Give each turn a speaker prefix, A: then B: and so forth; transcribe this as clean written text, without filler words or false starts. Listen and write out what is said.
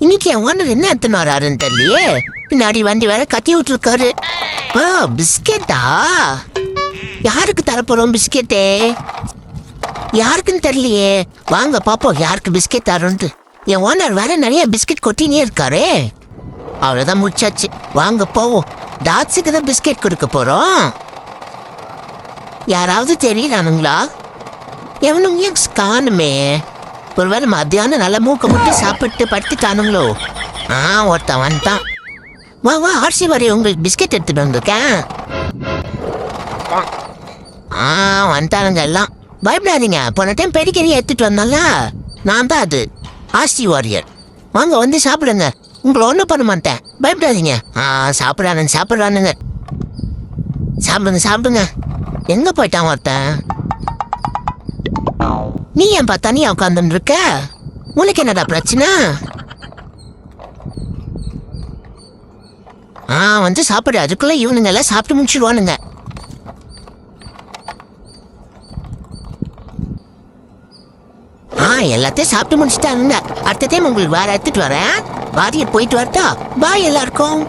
A: இன்னைக்கு என் ஓனர் என்ன எடுத்துன்னு வராருன்னு தெரியலையே. பின்னாடி வண்டி வேற கட்டி விட்டுருக்காரு. பிஸ்கெட்டா? யாருக்கு தரப்போறோம் பிஸ்கெட்டே? யாருக்குன்னு தெரியலையே. வாங்க பாப்போம் யாருக்கு பிஸ்கெட் தரோன்ட்டு. என் ஓனர் வேற நிறைய பிஸ்கெட் கொட்டினே இருக்காரு. அவ்வளோதான் முடிச்சாச்சு. வாங்க போவோம். டாட்ஸுக்கு தான் பிஸ்கெட் கொடுக்க போறோம். யாராவது தெரியலானுங்களா? எவனுங்க காணுமே. ஒருவேளை மத்தியானம் நல்ல மூக்க முட்டு சாப்பிட்டு படுத்துட்டானுங்களோ? ஒருத்தன் வந்துட்டான். வா வா ஆர்சி வரைய உங்களுக்கு பிஸ்கெட் எடுத்துட்டு வந்திருக்கேன். வந்துட்டானுங்க எல்லாம். பயப்படாதீங்க. போன டைம் பெடிக்கறி எடுத்துட்டு வந்தால நான் தான் அது. RC warrior. வாங்க வந்து சாப்பிடுங்க. உங்களை ஒன்றும் பண்ண மாட்டேன். பயப்படாதீங்க. சாப்பிட்றானுங்க சாப்பிட்றானுங்க. சாப்பிடுங்க சாப்பிடுங்க. எங்க போயிட்டான் ஒருத்தன்? நீ ஏன்பா தனியா உட்காந்துன்னு இருக்க? உனக்கு என்னடா பிரச்சனை? வந்து சாப்பிடு. அதுக்குள்ள இவனுங்க எல்லாம் சாப்பிட்டு முடிச்சிடுவானுங்க. எல்லாத்தையும் சாப்பிட்டு முடிச்சுட்டானுங்க. அடுத்த டைம் உங்களுக்கு வேற எடுத்துட்டு வரேன். வாரிய போயிட்டு வரட்டா? பாய் எல்லாருக்கும்.